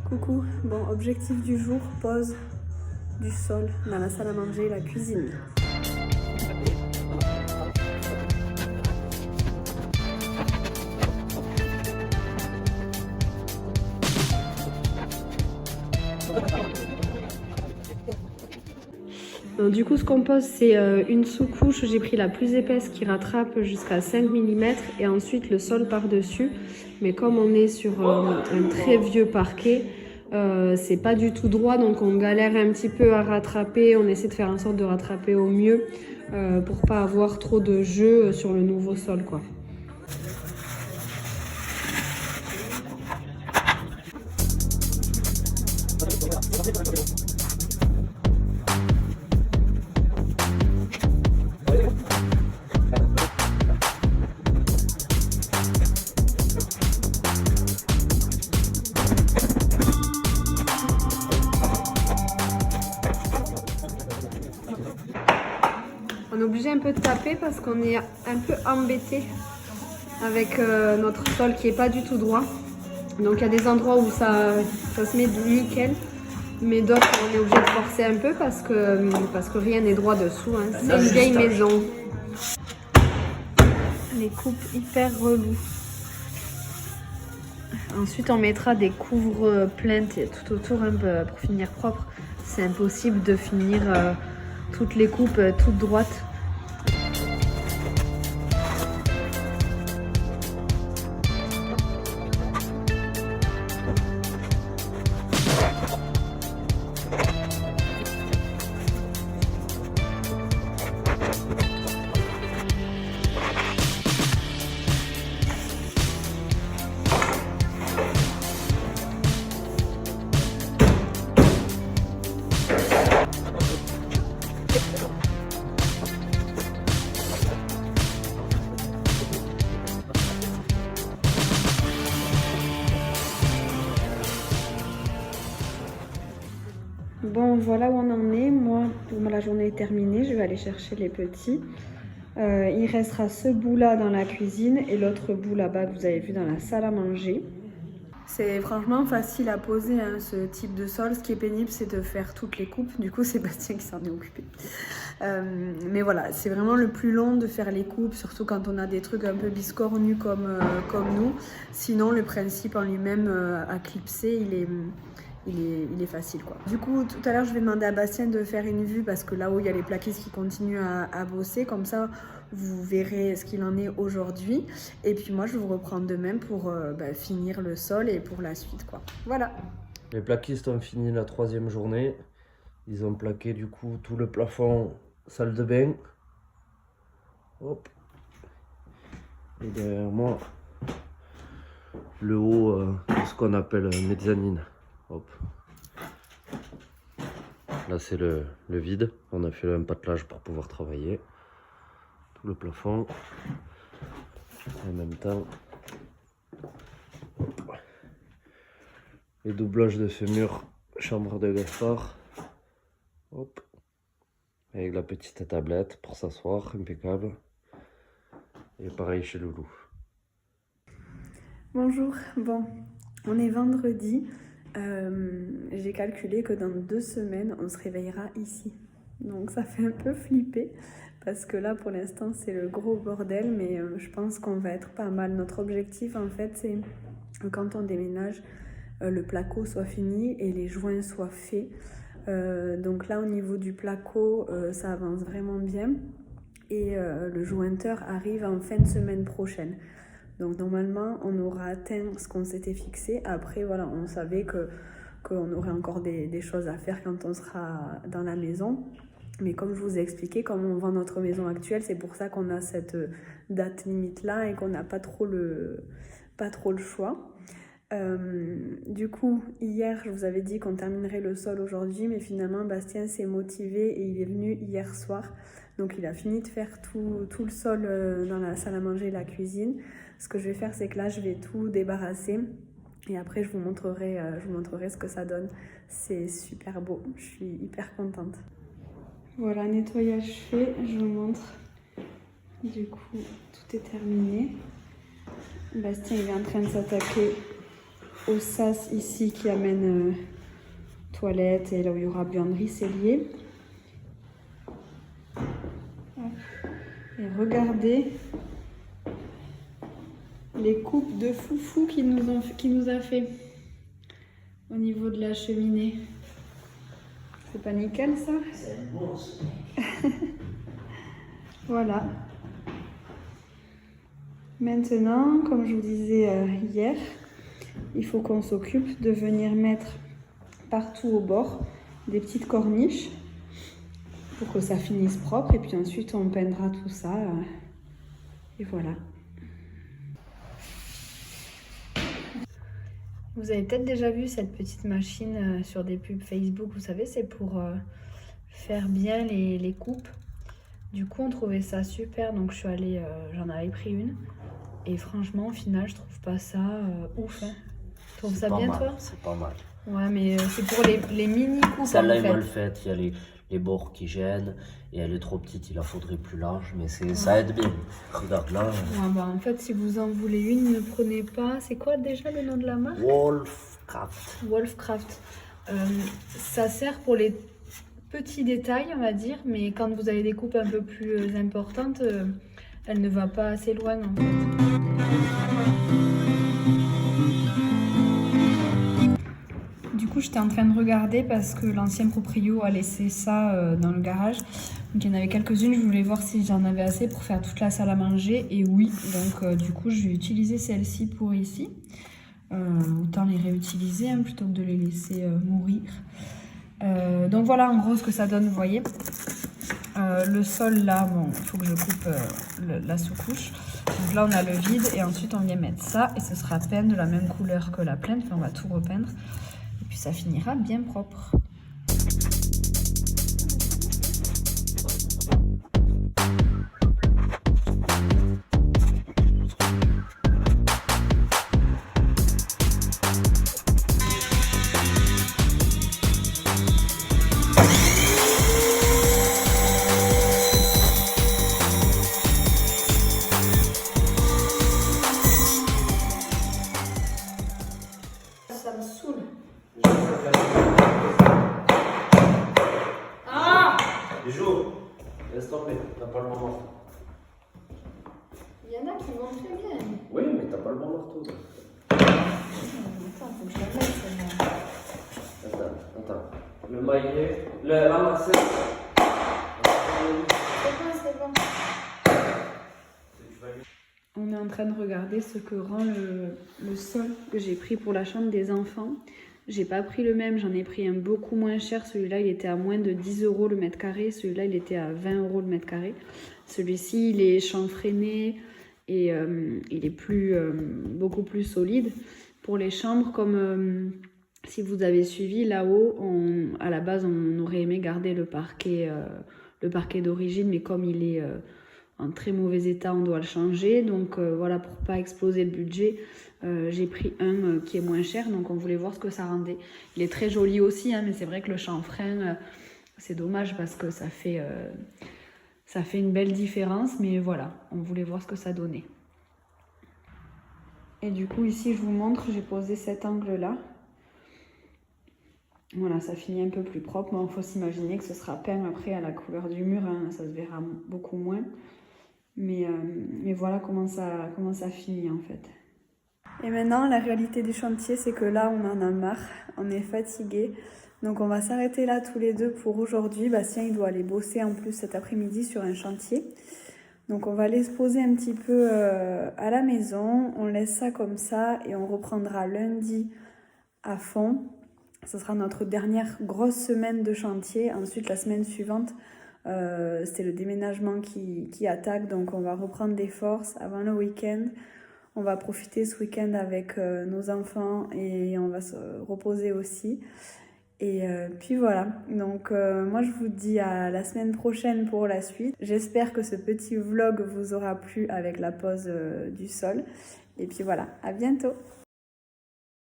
Coucou, bon objectif du jour, pose du sol dans la salle à manger et la cuisine. Donc, du coup ce qu'on pose c'est une sous-couche, j'ai pris la plus épaisse qui rattrape jusqu'à 5 mm et ensuite le sol par-dessus. Mais comme on est sur un très vieux parquet, c'est pas du tout droit, donc on galère un petit peu à rattraper. On essaie de faire en sorte de rattraper au mieux pour pas avoir trop de jeu sur le nouveau sol, quoi. On est obligé un peu de taper parce qu'on est un peu embêté avec notre sol qui est pas du tout droit. Donc il y a des endroits où ça se met nickel, mais d'autres on est obligé de forcer un peu parce que rien n'est droit dessous, hein. C'est une vieille maison. Les coupes hyper reloues. Ensuite on mettra des couvre-plinthes tout autour un peu pour finir propre. C'est impossible de finir toutes les coupes toutes droites. Bon, voilà où on en est. Moi, la journée est terminée. Je vais aller chercher les petits. Il restera ce bout-là dans la cuisine et l'autre bout là-bas que vous avez vu dans la salle à manger. C'est franchement facile à poser, hein, ce type de sol. Ce qui est pénible, c'est de faire toutes les coupes. Du coup, c'est Bastien qui s'en est occupé. Mais voilà, c'est vraiment le plus long de faire les coupes, surtout quand on a des trucs un peu biscornus comme nous. Sinon, le principe en lui-même à clipser, il est facile, quoi. Du coup, tout à l'heure, je vais demander à Bastien de faire une vue parce que là où il y a les plaquistes qui continuent à bosser, comme ça, vous verrez ce qu'il en est aujourd'hui. Et puis moi, je vais vous reprendre demain pour finir le sol et pour la suite, quoi. Voilà. Les plaquistes ont fini la 3e journée. Ils ont plaqué du coup tout le plafond salle de bain. Hop. Et derrière moi, le haut de ce qu'on appelle mezzanine. Hop. Là c'est le vide. On a fait un patelage pour pouvoir travailler. Tout le plafond. En même temps, les doublages de ce mur, chambre de Gaspard. Hop. Avec la petite tablette pour s'asseoir, impeccable. Et pareil chez Loulou. Bonjour, bon, on est vendredi. J'ai calculé que dans 2 semaines, on se réveillera ici. Donc ça fait un peu flipper parce que là, pour l'instant, c'est le gros bordel, mais je pense qu'on va être pas mal. Notre objectif, en fait, c'est quand on déménage, le placo soit fini et les joints soient faits. Donc là, au niveau du placo, ça avance vraiment bien. Et le jointeur arrive en fin de semaine prochaine. Donc normalement, on aura atteint ce qu'on s'était fixé. Après, voilà, on savait qu'on aurait encore des choses à faire quand on sera dans la maison. Mais comme je vous ai expliqué, comme on vend notre maison actuelle, c'est pour ça qu'on a cette date limite-là et qu'on n'a pas trop le choix. Du coup, hier, je vous avais dit qu'on terminerait le sol aujourd'hui, mais finalement, Bastien s'est motivé et il est venu hier soir. Donc, il a fini de faire tout le sol dans la salle à manger et la cuisine. Ce que je vais faire, c'est que là, je vais tout débarrasser et après, je vous montrerai ce que ça donne. C'est super beau, je suis hyper contente. Voilà, nettoyage fait, je vous montre. Du coup, tout est terminé. Bastien il est en train de s'attaquer au sas ici qui amène toilette et là où il y aura buanderie, c'est lié. Et regardez les coupes de foufou qu'il nous a fait au niveau de la cheminée. C'est pas nickel ça? C'est bon. Voilà. Maintenant, comme je vous disais hier, il faut qu'on s'occupe de venir mettre partout au bord des petites corniches pour que ça finisse propre et puis ensuite on peindra tout ça et voilà. Vous avez peut-être déjà vu cette petite machine sur des pubs Facebook, vous savez, c'est pour faire bien les coupes. Du coup, on trouvait ça super, donc je suis allée, j'en avais pris une. Et franchement, au final, je trouve pas ça ouf. Hein. Tu trouves ça bien, toi? C'est pas mal. Ouais, mais c'est pour les mini coupes. Celle-là est mal faite, il y a les bords qui gênent et elle est trop petite, il la faudrait plus large, mais ça aide bien. Regarde là. Ouais, bah, en fait, si vous en voulez une, ne prenez pas. C'est quoi déjà le nom de la marque? Wolfcraft. Wolfcraft. Ça sert pour les petits détails, on va dire, mais quand vous avez des coupes un peu plus importantes, elle ne va pas assez loin en fait. Du coup, j'étais en train de regarder parce que l'ancien proprio a laissé ça dans le garage. Donc il y en avait quelques-unes, je voulais voir si j'en avais assez pour faire toute la salle à manger. Et oui, donc du coup, je vais utiliser celle-ci pour ici. Autant les réutiliser hein, plutôt que de les laisser mourir. Donc voilà en gros ce que ça donne, vous voyez. Le sol là, bon, il faut que je coupe la sous-couche. Donc là on a le vide et ensuite on vient mettre ça et ce sera peint de la même couleur que la plainte. Enfin, on va tout repeindre et puis ça finira bien propre. Ça me saoule. Ah! Bijou, laisse tomber, t'as pas le bon marteau. Il y en a qui vont très bien. Oui, mais t'as pas le bon marteau. Attends, faut que je la mette celle-là. Attends. Le maillet, la lacette. C'est bon. On est en train de regarder ce que rend le sol que j'ai pris pour la chambre des enfants. J'ai pas pris le même, j'en ai pris un beaucoup moins cher. Celui-là, il était à moins de 10 € le mètre carré. Celui-là, il était à 20 € le mètre carré. Celui-ci, il est chanfreiné et il est beaucoup plus solide. Pour les chambres, comme si vous avez suivi là-haut, à la base, on aurait aimé garder le parquet d'origine, mais comme il est en très mauvais état, on doit le changer. Donc voilà, pour pas exploser le budget, j'ai pris un qui est moins cher. Donc on voulait voir ce que ça rendait. Il est très joli aussi, hein, mais c'est vrai que le chanfrein, c'est dommage parce que ça fait une belle différence. Mais voilà, on voulait voir ce que ça donnait. Et du coup, ici, je vous montre, j'ai posé cet angle-là. Voilà, ça finit un peu plus propre. Bon, il faut s'imaginer que ce sera peint après à la couleur du mur, hein, ça se verra beaucoup moins. Mais voilà comment ça finit en fait. Et maintenant, la réalité du chantier, c'est que là, on en a marre, on est fatigué. Donc on va s'arrêter là tous les deux pour aujourd'hui. Bastien, il doit aller bosser en plus cet après-midi sur un chantier. Donc on va aller se poser un petit peu à la maison. On laisse ça comme ça et on reprendra lundi à fond. Ce sera notre dernière grosse semaine de chantier. Ensuite, la semaine suivante, c'est le déménagement qui attaque. Donc, on va reprendre des forces avant le week-end. On va profiter ce week-end avec nos enfants et on va se reposer aussi. Et puis voilà. Donc, moi, je vous dis à la semaine prochaine pour la suite. J'espère que ce petit vlog vous aura plu avec la pose du sol. Et puis voilà, à bientôt!